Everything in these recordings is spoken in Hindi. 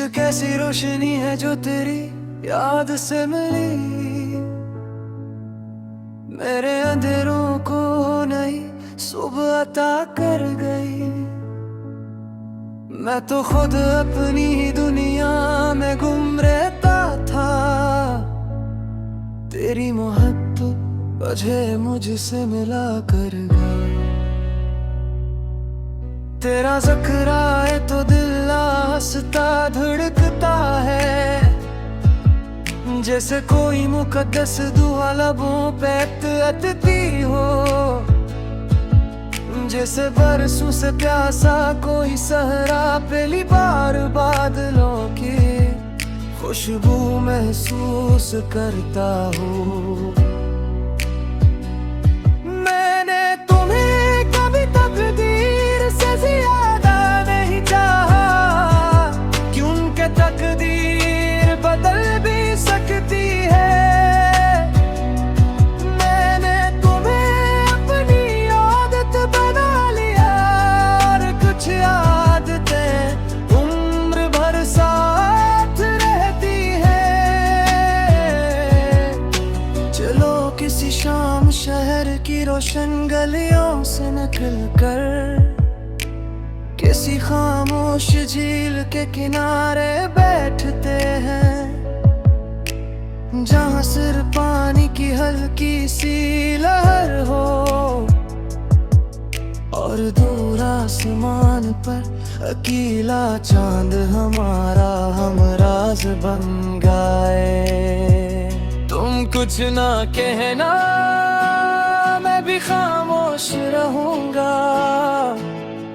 कैसी रोशनी है जो तेरी याद से मिली। मेरे अंधेरों को नई सुबह अता कर गई। मैं तो खुद अपनी ही दुनिया में गुम रहता था। तेरी मोहब्बत मुझे मुझसे मिला कर गई। तेरा ज़िक्र आए तो दिल हंसता धड़कता है। जैसे कोई मुकद्दस दुआ लबों पे अतती हो। जैसे बरसों से प्यासा कोई सहरा पहली बार बादलों की खुशबू महसूस करता हूँ। मैंने तुम्हें कभी तकदीर से ज्यादा नहीं चाहा, क्योंकि तकदीर बदल भी सकती है। मैंने तुम्हें अपनी आदत बना लिया और कुछ आदतें उम्र भर साथ रहती है। चलो किसी शाम शहर की रोशन गलियों से निकल कर किसी खामोश झील के किनारे बैठते हैं, जहाँ सिर्फ पानी की हल्की सी लहर हो और दूर आसमान पर अकेला चांद हमारा हमराज बन गाए। तुम कुछ ना कहना, मैं भी खामोश रहूंगा,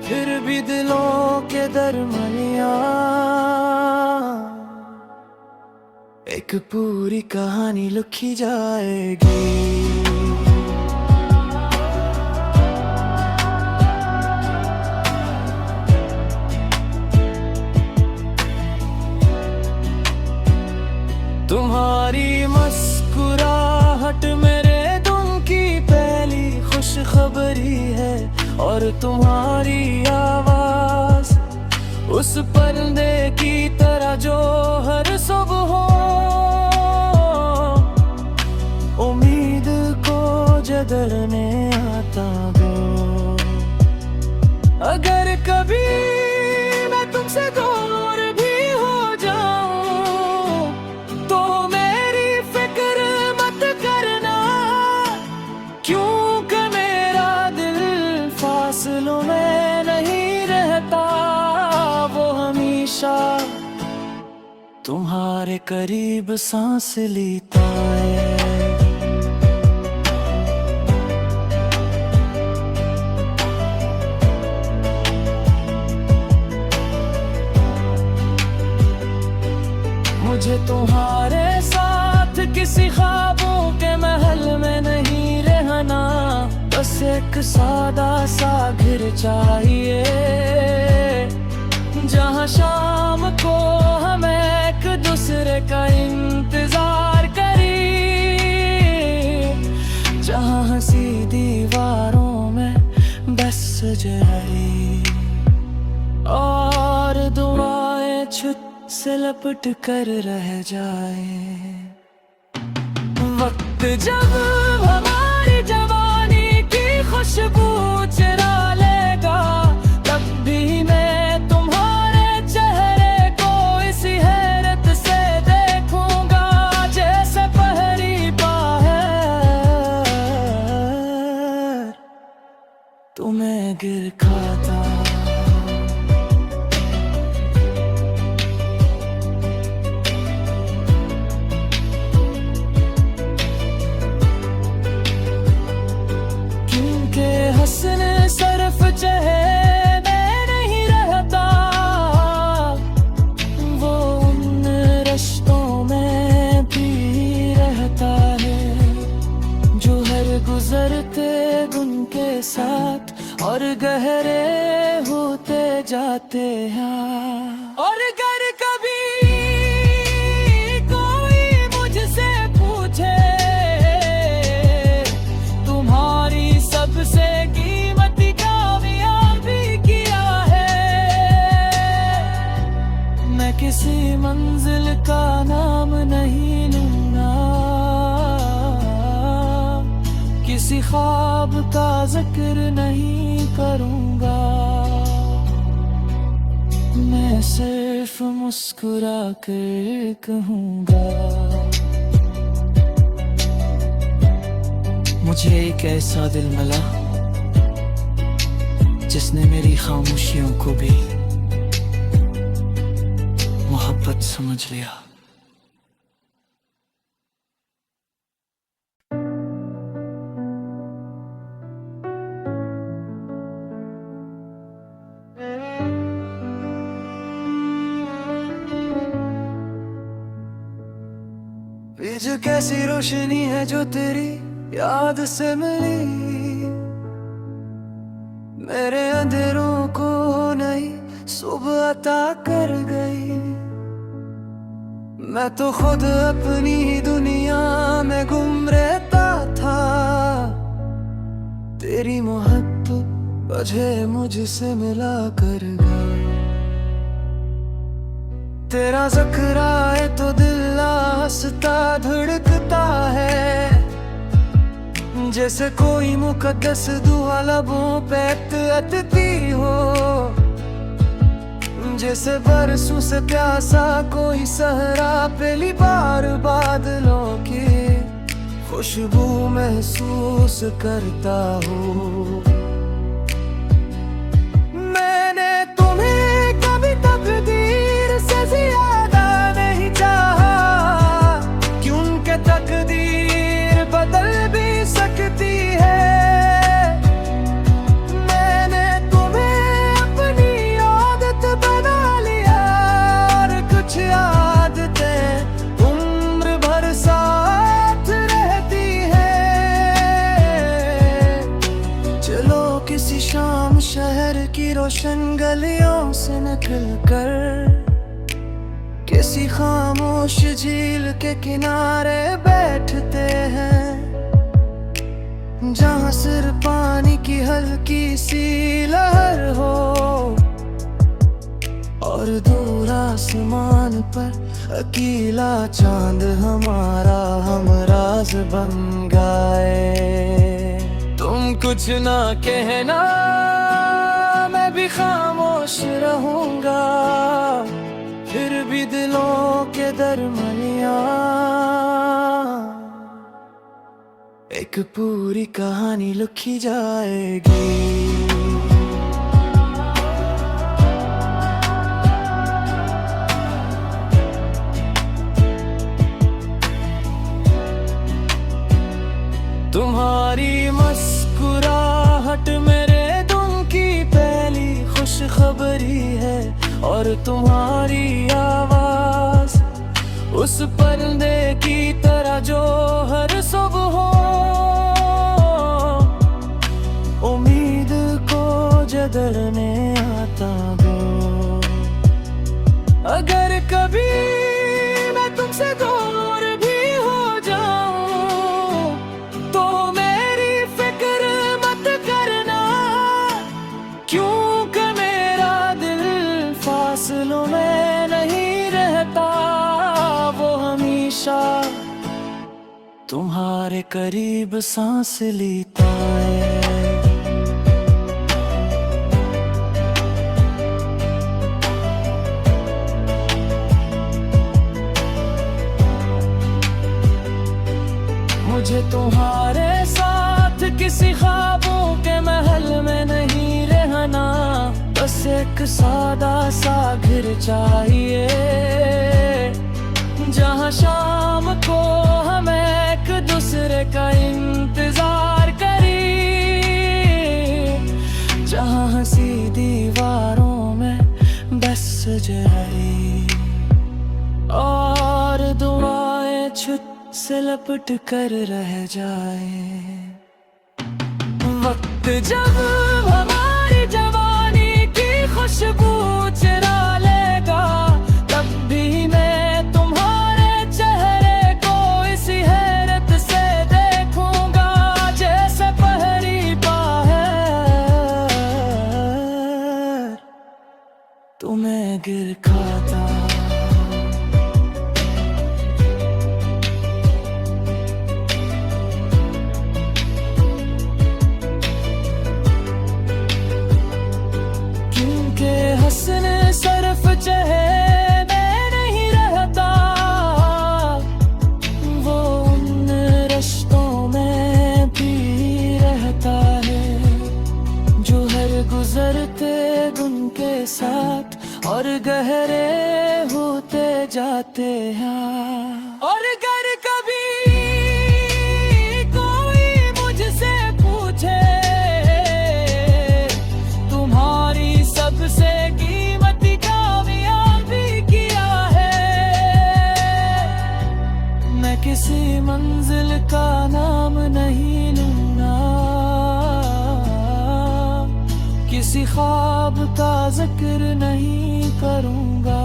फिर भी दिलों के दरमियां एक पूरी कहानी लिखी जाएगी। तुम्हारी मुस्कुराहट मेरे दिन की पहली खुशखबरी है और तुम्हारी आवाज उस परिंदे की तरह जो हर सुबह उम्मीद को जगने आता हो। अगर कभी मैं तुमसे दूर भी हो जाऊं तो मेरी फिक्र मत करना, क्योंकि मेरा दिल फासलों में नहीं रहता। वो हमेशा तुम्हारे करीब सांस लेता है। मुझे तुम्हारे साथ किसी ख्वाबों के महल में नहीं रहना, बस एक सादा सा घर चाहिए, जहाँ शाम को हम एक दूसरे का इंतजार करें, जहाँ हंसी दीवारों में बस जाए और दुआएं छुट से लपट कर रह जाए। वक्त जब हमारी जवानी की खुशबू चुरा लेगा, तब भी मैं तुम्हारे चेहरे को इसी हैरत से देखूंगा, जैसे पहली बार तुम्हें गिर खाता। हंसने सरफ चेहरे में नहीं रहता, वो उन रिश्तों में भी रहता है जो हर गुजरते दिन के साथ और गहरे होते जाते हैं। और अगर कभी कोई मुझसे पूछे तुम्हारी सबसे कीमती कामयाबी क्या है, मैं किसी जिक्र नहीं करूंगा, मैं सिर्फ मुस्कुरा कर कहूंगा। मुझे एक ऐसा दिल मिला जिसने मेरी खामोशियों को भी मोहब्बत समझ लिया। ये जो कैसी रोशनी है जो तेरी याद से मिली, मेरे अंधेरों को नहीं सुबह अता कर गई। मैं तो खुद अपनी ही दुनिया में गुम रहता था, तेरी मोहब्बत मुझे मुझसे मिला कर गई। तेरा ज़िक्र आए तो दिल हंसता धड़कता है, जैसे कोई मुकद्दस दुआ लबों पे अटती हो, जैसे बरसों से प्यासा कोई सहरा पहली बार बादलों की खुशबू महसूस करता हूँ। मैंने तुम्हें कभी तकदीर से ज्यादा नहीं चाहा, क्योंकि तकदीर बदल भी सकती है। मैंने तुम्हें अपनी आदत बना लिया, और कुछ आदतें उम्र भर साथ रहती है। चलो किसी शाम शहर की रोशन गलियों से निकल कर किसी खामोश झील के किनारे बैठते हैं, जहाँ सिर्फ पानी की हल्की सी लहर हो, और दूर आसमान पर अकेला चांद हमारा हमराज बन गए। तुम कुछ ना कहना, मैं भी खामोश रहूंगा, फिर भी दिलों के दरमियां एक पूरी कहानी लिखी जाएगी। तुम्हारी मुस्कुराहट मेरे दिन की पहली खुशखबरी है, और तुम्हारी आवाज उस परिंदे की तरह जो हर सुबह उम्मीद को जगने आता हो। अगर कभी मैं तुमसे दूर भी हो जाऊं, तो मेरी फिक्र मत करना, क्योंकि मेरा दिल फासलों में नहीं रहता, वो हमेशा तुम्हारे करीब सांस लेता है। मुझे तुम्हारे साथ किसी ख्वाबों के महल में नहीं रहना, बस एक सादा सा घर चाहिए, जहाँ शाम को हम एक दूसरे का इंतजार करें, जहाँ हंसी दीवारों में बस जाए, और दुआएं छुट से लपट कर रह जाए। वक्त जब हमारी जवानी की खुशबू चुरा लेगा, तब भी मैं तुम्हारे चेहरे को इसी हैरत से देखूंगा, जैसे पहली बार तुम्हें गिर खाता। जाते हैं। और अगर कभी कोई मुझसे पूछे तुम्हारी सबसे कीमती कामयाबी क्या है, मैं किसी मंजिल का नाम नहीं लूंगा, किसी ख्वाब का जिक्र नहीं करूंगा,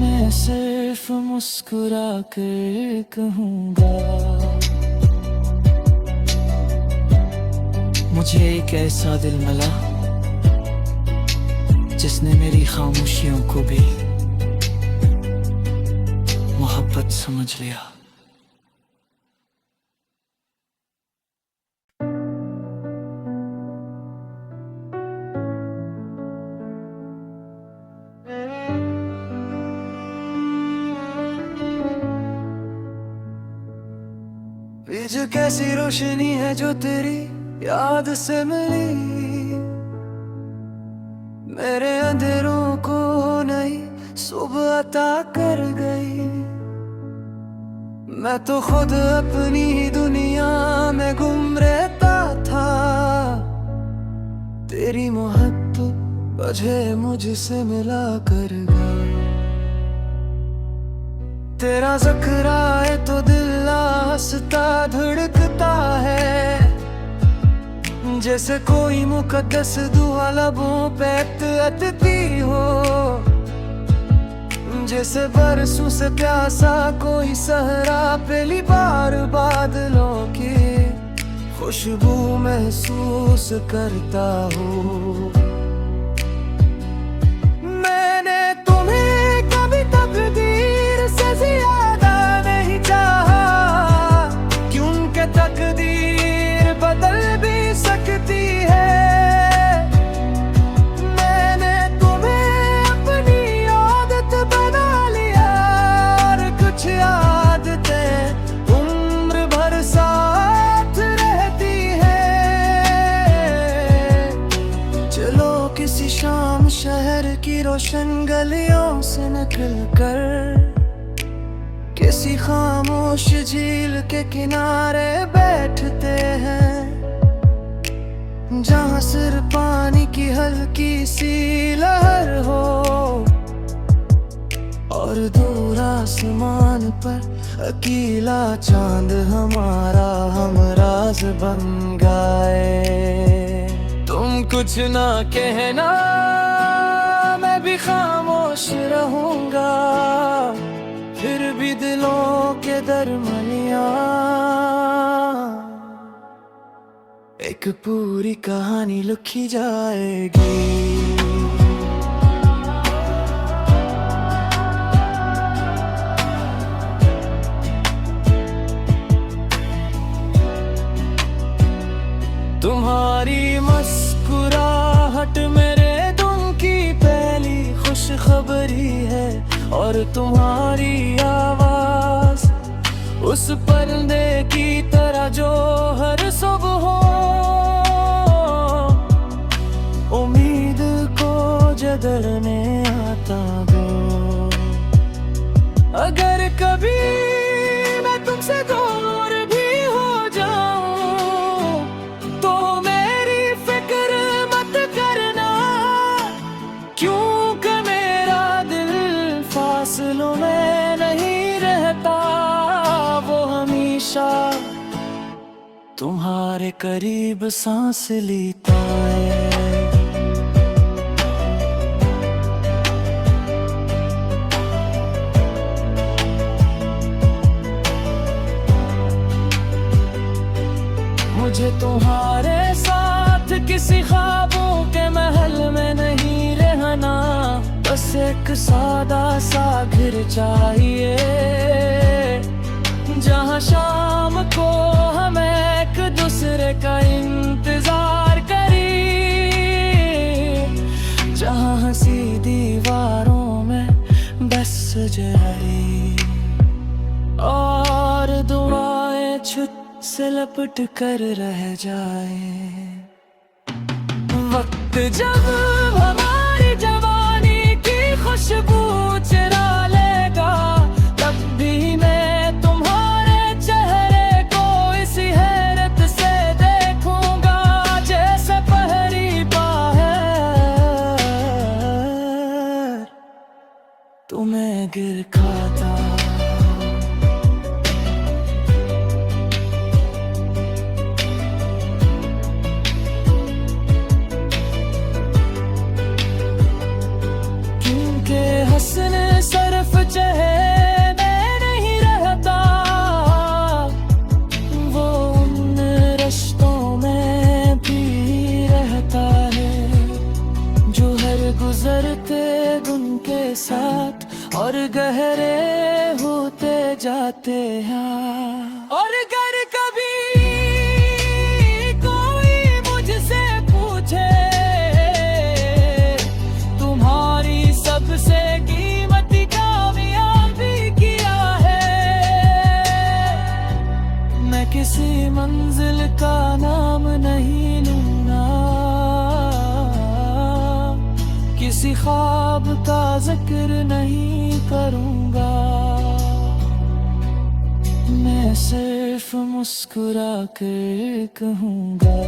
मैं सिर्फ मुस्कुरा कर कहूंगा। मुझे एक ऐसा दिल मिला जिसने मेरी खामोशियों को भी मोहब्बत समझ लिया। ये जो कैसी रोशनी है जो तेरी याद से मिली, मेरे अंधेरों को नई सुबह अता कर गई। मैं तो खुद अपनी ही दुनिया में गुम रहता था, तेरी मोहब्बत मुझे मुझसे मिला कर गई। तेरा ज़िक्र आए तो दिल हंसता धड़कता है, जैसे कोई मुकद्दस दुआ लबों पे अतती हो, जैसे बरसों से प्यासा कोई सहरा पहली बार बादलों की खुशबू महसूस करता हो। मैंने तुम्हें कभी तकदीर से ज्यादा नहीं चाहा, क्योंकि तकदीर बदल भी सकती है। मैंने तुम्हें अपनी आदत बना लिया, और कुछ आदतें उम्र भर साथ रहती है। चलो किसी शाम शहर की रोशन गलियों से निकल कर किसी खामोश झील के किनारे बैठते हैं, जहाँ सिर पानी की हल्की सी लहर हो, और दूर आसमान पर अकेला चांद हमारा हमराज बन गए। तुम कुछ ना कहना, मैं भी खामोश रहूंगा, फिर भी दिलों के दरमियां एक पूरी कहानी लिखी जाएगी। तुम्हारी मुस्कुराहट मेरे दिन की पहली खुशखबरी है, और तुम्हारी आवाज उस परिंदे की तरह जो हर सुबह उम्मीद को जगने आता हो। अगर कभी मैं तुमसे दूर भी हो जाऊं तो मेरी फिक्र मत करना, क्योंकि मेरा दिल फासलों में नहीं रहता, वो हमेशा तुम्हारे करीब सांस लेता है। मुझे तुम्हारे साथ किसी ख्वाबों के महल में नहीं रहना, बस एक सादा सा घर चाहिए, जहाँ शाम को हम एक दूसरे का इंतजार करें, जहाँ हंसी दीवारों में बस जाए, और दुआएं छुट से लपट कर रह जाए। वक्त जब हमारी जवानी की खुश खुशबू चुरा लेगा, तब भी मैं तुम्हारे चेहरे को इसी हैरत से देखूंगा, जैसे पहली बार तुम्हें गिर खाता। हंसने सरफ चेहरे नहीं रहता, वो उन रिश्तों में भी रहता है जो हर गुजरते दिन के साथ और गहरे होते जाते हैं। और अगर कभी कोई मुझसे पूछे तुम्हारी सबसे कीमती कामयाबी क्या है, मैं किसी मंजिल का नाम नहीं लूंगा, किसी ख्वाब का जिक्र नहीं करूंगा, मैं सिर्फ मुस्कुरा कर कहूंगा।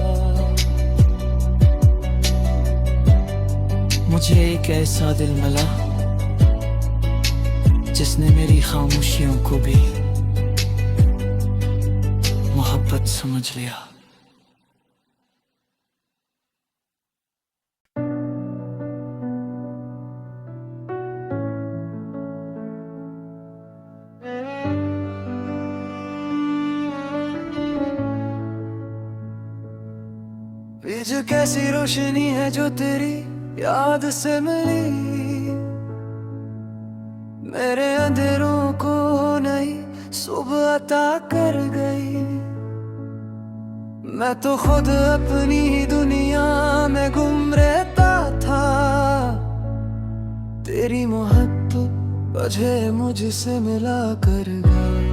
मुझे एक ऐसा दिल मिला जिसने मेरी खामोशियों को भी मोहब्बत समझ लिया। ये जो कैसी रोशनी है जो तेरी याद से मिली, मेरे अंधेरों को नहीं सुबह अता कर गई। मैं तो खुद अपनी ही दुनिया में गुम रहता था, तेरी मोहब्बत वजह मुझसे मिला कर गई।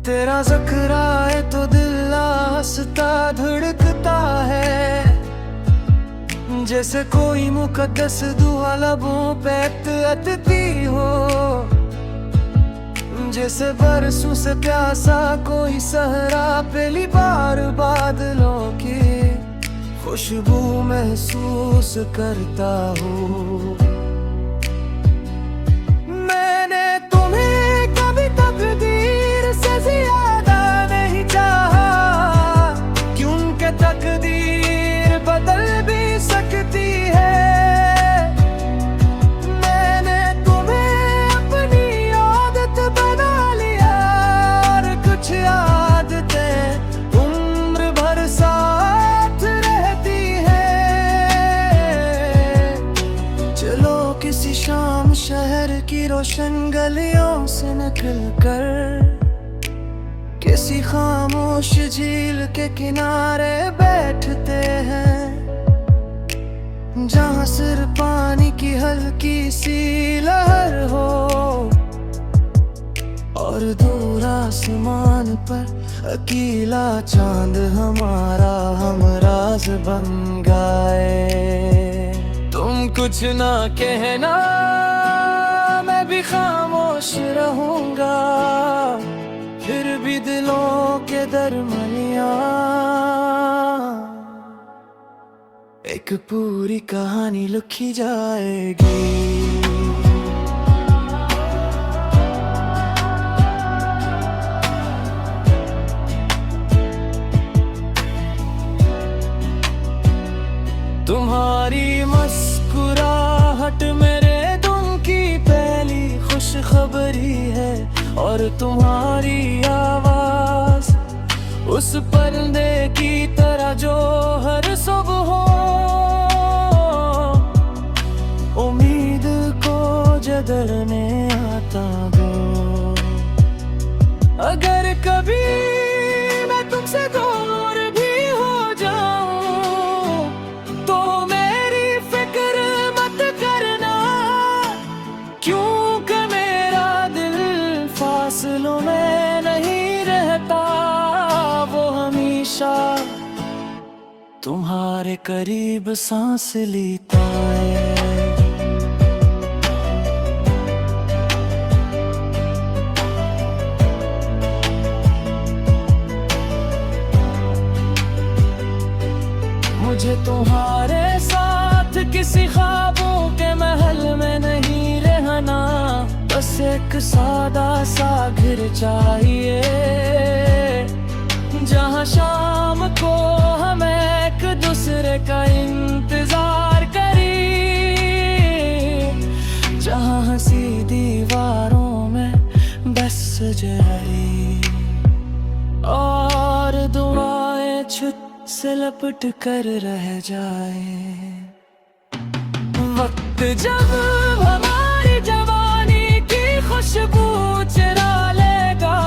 तेरा ज़िक्र आए तो दिल आस्ता धड़कता है, जैसे कोई मुकद्दस दुआ लबों पे अतती हो, जैसे बरसों से प्यासा कोई सहरा पहली बार बादलों की खुशबू महसूस करता हूँ। मैंने तुम्हें कभी तकदीर से ज्यादा नहीं चाहा, क्योंकि तकदीर बदल भी सकती है। मैंने तुम्हें अपनी आदत बना लिया, और कुछ आदतें उम्र भर साथ रहती है। चलो किसी शाम शहर की रोशन गलियों से निकल कर किसी खामोश झील के किनारे बैठते हैं, जहाँ सिर्फ पानी की हल्की सी लहर हो, और दूर आसमान पर अकेला चांद हमारा हमराज बन गए। तुम कुछ ना कहना, मैं भी खामोश रहूंगा, फिर भी दिलों के दरमियां एक पूरी कहानी लिखी जाएगी। तुम्हारी मुस्कुराहट मेरे दिन की पहली खुशखबरी है, और तुम्हारी आवाज उस परिंदे की तरह जो हर सुबह उम्मीद को जगने आता हो। अगर कभी मैं तुमसे दूर भी हो जाऊं, तो मेरी फिक्र मत करना, क्योंकि मेरा दिल फासलों में नहीं रहता, वो हमेशा तुम्हारे करीब सांस लेता है। एक सादा सा घर चाहिए, जहाँ शाम को हम एक दूसरे का इंतजार करें, जहाँ हंसी दीवारों में बस जाए और दुआएं छुत से लपट कर रह जाए। वक्त जब हमारी जवानी की खुशबू चुरा लेगा,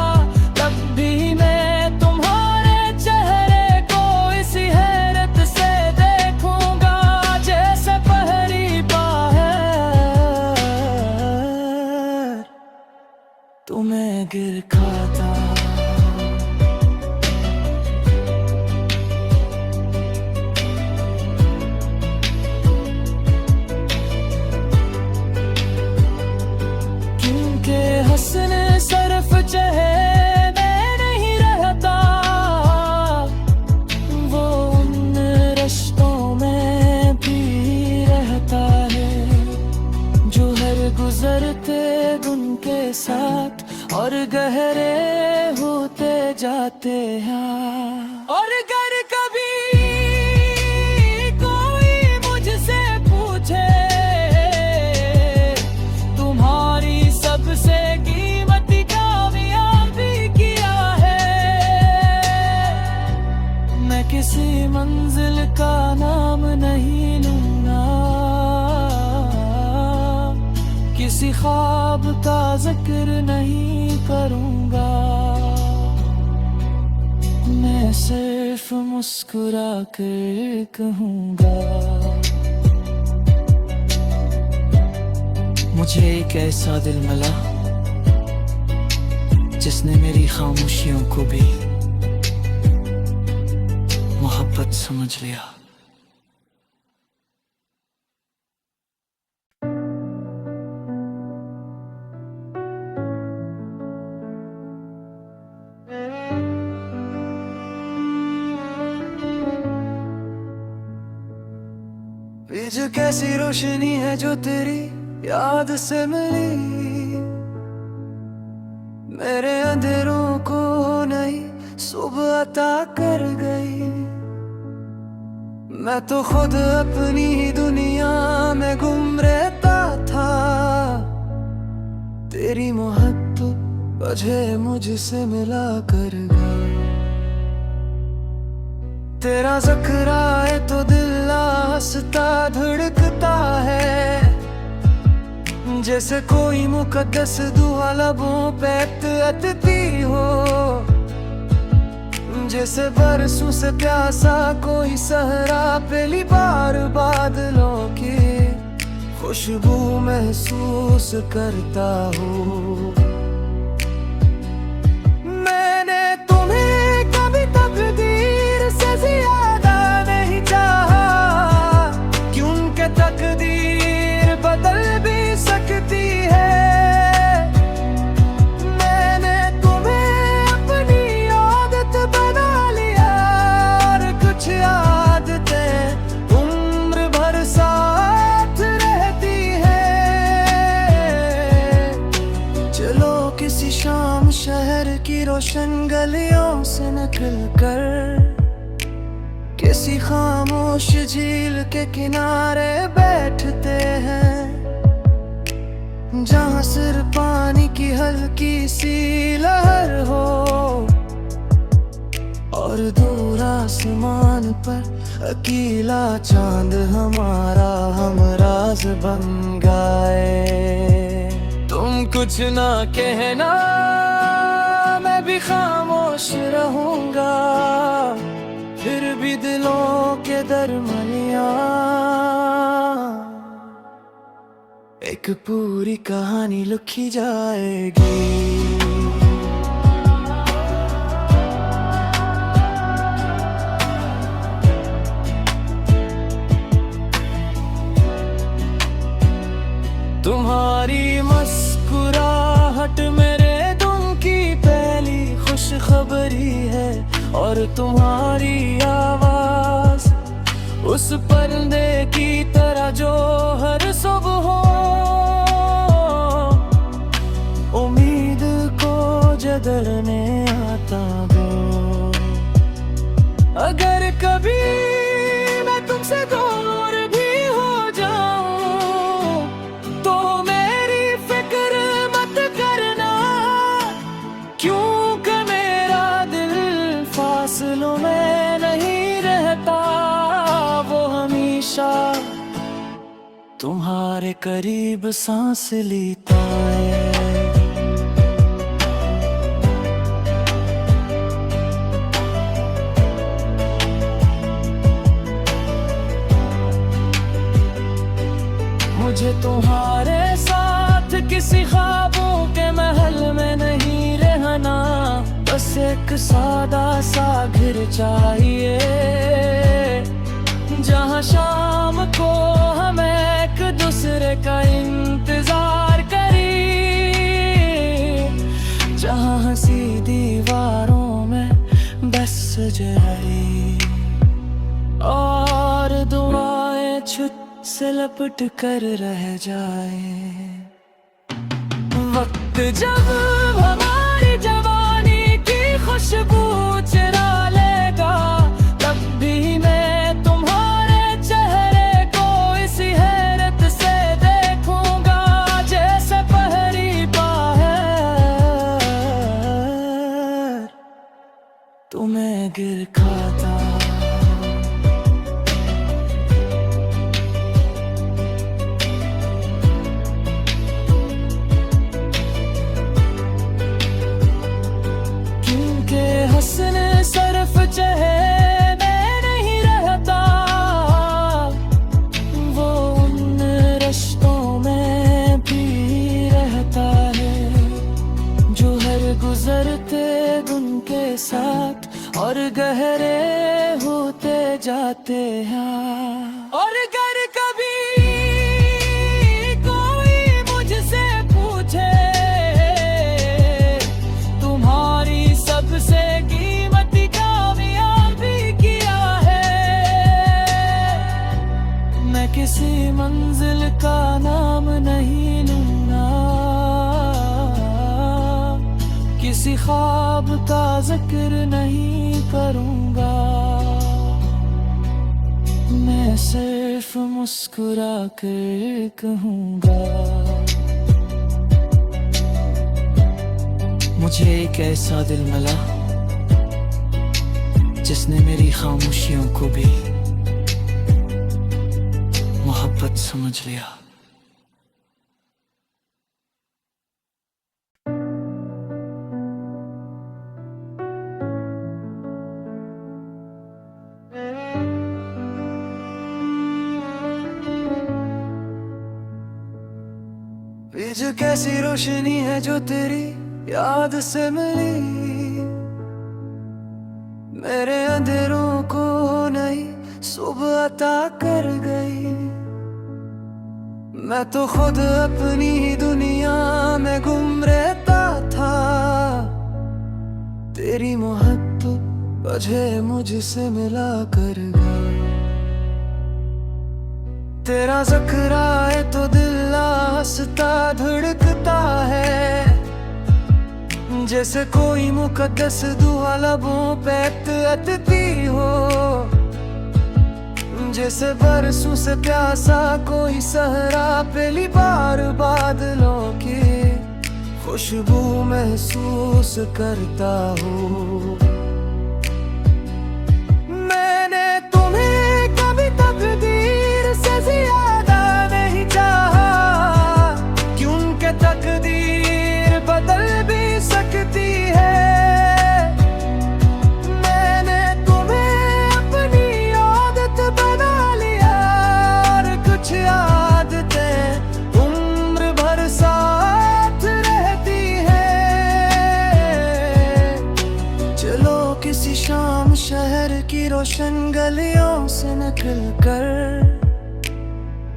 तब भी मैं तुम्हारे चेहरे को इसी हैरत से देखूंगा, जैसे पहली बार तुम्हें गिर खाता। हंसने सरफ चेहरे नहीं रहता, वो उन रिश्तों में भी रहता है जो हर गुजरते दिन के साथ और गहरे होते जाते हैं। और अगर कभी कोई मुझसे पूछे तुम्हारी सबसे कीमती कामयाबी क्या है, मैं किसी मंजिल का नाम नहीं लूंगा, किसी ख्वाब का जिक्र नहीं करूंगा, मैं सिर्फ मुस्कुरा कर कहूंगा। मुझे एक ऐसा दिल मिला जिसने मेरी खामोशियों को भी मोहब्बत समझ लिया। ये जो कैसी रोशनी है जो तेरी याद से मिली, मेरे अंधेरों को नई सुबह अता कर गई। मैं तो खुद अपनी ही दुनिया में गुम रहता था, तेरी मोहब्बत मुझे मुझसे मिला कर गई। तेरा ज़िक्र आए तो दिल हंसता धड़कता है, जैसे कोई मुकद्दस दुआ लबों पे अतती हो, जैसे बरसों से प्यासा कोई सहरा पहली बार बादलों की खुशबू महसूस करता हो। मैंने तुम्हें कभी तकदीर से ज्यादा नहीं चाहा, क्योंकि तकदीर बदल भी सकती है। मैंने तुम्हें अपनी आदत बना लिया, और कुछ आदतें उम्र भर साथ रहती है। चलो किसी शाम शहर की रोशन गलियों से निकल कर किसी खामोश झील के किनारे बैठते हैं, जहाँ सिर्फ पानी की हल्की सी लहर हो और दूर आसमान पर अकेला चांद हमारा हमराज बन गए। तुम कुछ ना कहना, मैं भी खामोश रहूंगा, फिर भी दिलों के दरमियां एक पूरी कहानी लिखी जाएगी। तुम्हारी मुस्कुराहट मेरे दिन की पहली खुशखबरी है, और तुम्हारी आवाज उस परिंदे की तरह जो हर सुबह बदलने आता हो। अगर कभी मैं तुमसे दूर भी हो जाऊं तो मेरी फिक्र मत करना, क्योंकि मेरा दिल फासलों में नहीं रहता, वो हमेशा तुम्हारे करीब सांस लेता है। मुझे तुम्हारे साथ किसी ख्वाबों के महल में नहीं रहना, बस एक सादा सा घर चाहिए जहाँ शाम को हम एक दूसरे का इंतजार करें, जहाँ हंसी दीवारों में बस जाए और दुआएं छुट से लपट कर रह जाए। वक्त जब हमारी जवानी की खुशबू चुरा लेगा, तब भी मैं तुम्हारे चेहरे को इसी हैरत से देखूंगा, जैसे पहली बार तुम्हें गिर खाता। हसन सरफ चेहरे में नहीं रहता, वो उन रिश्तों में भी रहता है जो हर गुजरते दिन के साथ और गहरे होते जाते हैं। और अगर कभी कोई मुझसे पूछे तुम्हारी सबसे कीमती कामयाबी क्या है, मैं किसी मंजिल का नाम नहीं लूंगा, किसी ख्वाब का जिक्र नहीं करूंगा, मैं सिर्फ मुस्कुरा कर कहूंगा। मुझे एक ऐसा दिल मिला जिसने मेरी खामोशियों को भी मोहब्बत समझ लिया। जो कैसी रोशनी है जो तेरी याद से मिली, मेरे अंधेरों को नई सुबह अता कर गई। मैं तो खुद अपनी ही दुनिया में गुम रहता था, तेरी मोहब्बत मुझे मुझसे मिला कर गई। तेरा ज़िक्र आए तो दिल हंसता धड़कता है, जैसे कोई मुकद्दस दुआ लबों पे अतती हो, जैसे बरसों से प्यासा कोई सहरा पहली बार बादलों की खुशबू महसूस करता हूँ। मैंने तुम्हें कभी तकदीर से ज्यादा नहीं चाहा, क्योंकि तकदीर बदल भी सकती है। मैंने तुम्हें अपनी आदत बना लिया और कुछ आदतें उम्र भर साथ रहती है। चलो किसी शाम शहर की रोशन गलियों से निकल कर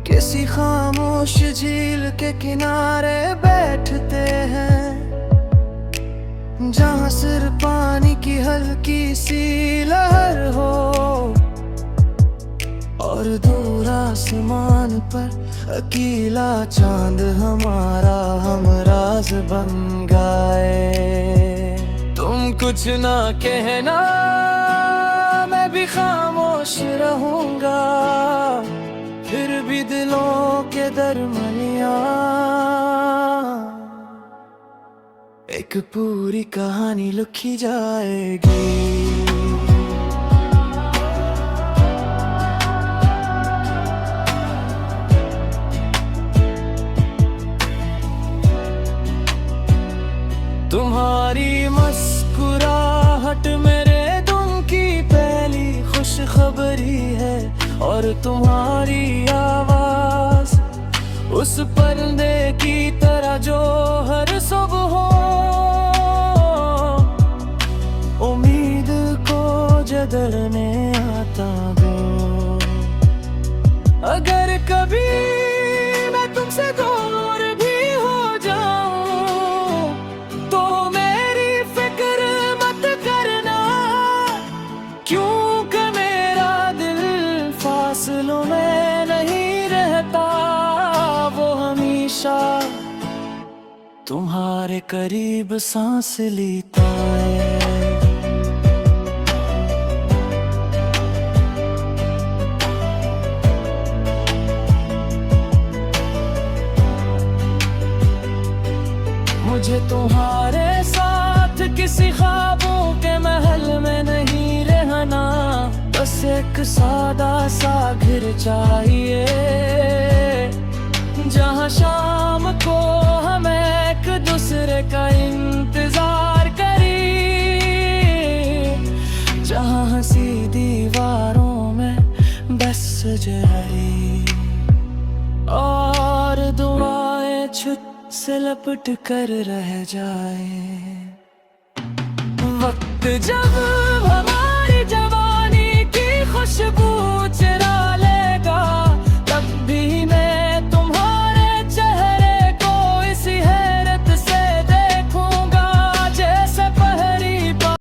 किसी खामोश झील के किनारे बैठते हैं, जहाँ सिर्फ पानी की हल्की सी लहर हो और दूर आसमान पर अकेला चांद हमारा हमराज बन गए। कुछ ना कहना, मैं भी खामोश रहूंगा, फिर भी दिलों के दरमियां एक पूरी कहानी लिखी जाएगी। तुम्हारी मुस्कुराहट मेरे दिन की पहली खुशखबरी है, और तुम्हारी आवाज उस परिंदे की तरह जो हर सुबह उम्मीद को जगने आता हो। अगर कभी मैं तुमसे दूर भी हो जाऊं तो मेरी फिक्र मत करना, क्योंकि मेरा दिल फासलों में नहीं रहता, वो हमेशा तुम्हारे करीब सांस लेता है। मुझे तुम्हारे साथ किसी ख्वाबों के महल में नहीं रहना, बस एक सादा सा घर चाहिए, जहाँ शाम को हम एक दूसरे का इंतजार करें, जहाँ हंसी दीवारों में बस जाए और दुआएं छुट से लपट कर रह जाए। वक्त जब